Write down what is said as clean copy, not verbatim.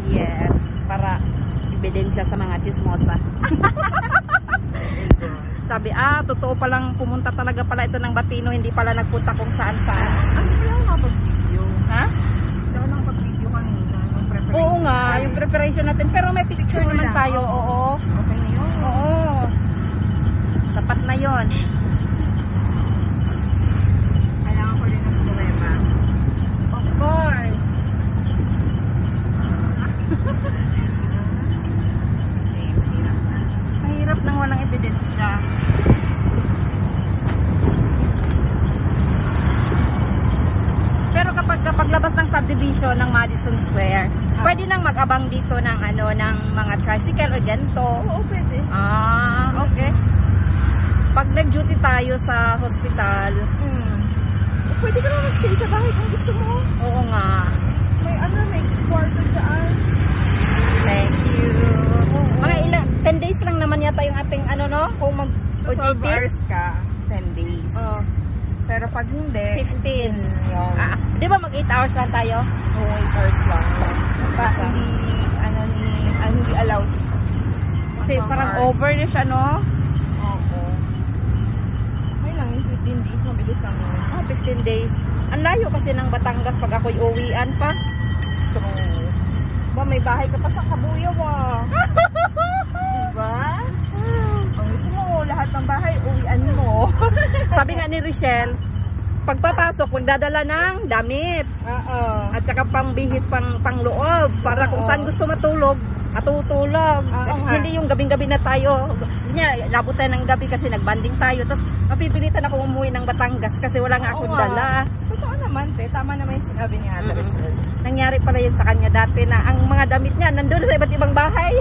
Yes, para ebidensya sa mga chismosa. Sabi, totoo palang pumunta talaga pala ito ng Batino, hindi pala nagpunta kung saan-saan. Hindi ako nakapag-video. Ha? Hindi ako nakapag-video kanina. Yung preparation. Oo nga, yung preparation natin. Pero may picture naman tayo, oo. Okay na yun. Oo. Sapat na yon. Kailangan ko rin ng poema. Of course. Kasi mahirap na. Mahirap nang walang ebidensya. Pero kapag paglabas ng subdivision ng Madison Square, pwede nang mag-abang dito ng ng mga tricycle o ganito. Oo, pwede. Okay. Pag nag-duty tayo sa hospital, Pwede ka naman mag-stay sa bahay kung gusto mo. oo nga. May kwarto dyan. Thank you. Mga 10 days lang naman yata yung ating kung 12 hours ka, 10 days. Oh, Pero pag hindi, 15. yun. Di ba mag 8 hours lang tayo? Oo, 8 hours lang. Basta hindi allowed. Kasi parang hours. over na siya, no? Oo. May lang yung 15 days, mabilis lang yun. 15 days. Ang layo kasi ng Batangas pag ako'y uwian pa. True. May bahay ka pa sa Kabuyaw, diba? Ang gusto mo, lahat ng bahay, uwian mo. Sabi nga ni Richelle, pagpapasok, magdadala ng damit. Oo. At saka pangbihis, pangloob. Para kung saan gusto matulog, matutulog. Hindi yung gabing-gabi na tayo. Labot tayo ng gabi kasi nagbanding tayo. Tapos mapipilitan ako umuwi ng Batangas kasi wala nga akong dala. Totoo naman, te. Tama naman yung sinabi ni Ate Rizal. Nangyari pala yun sa kanya dati na ang mga damit niya nandun sa iba't ibang bahay.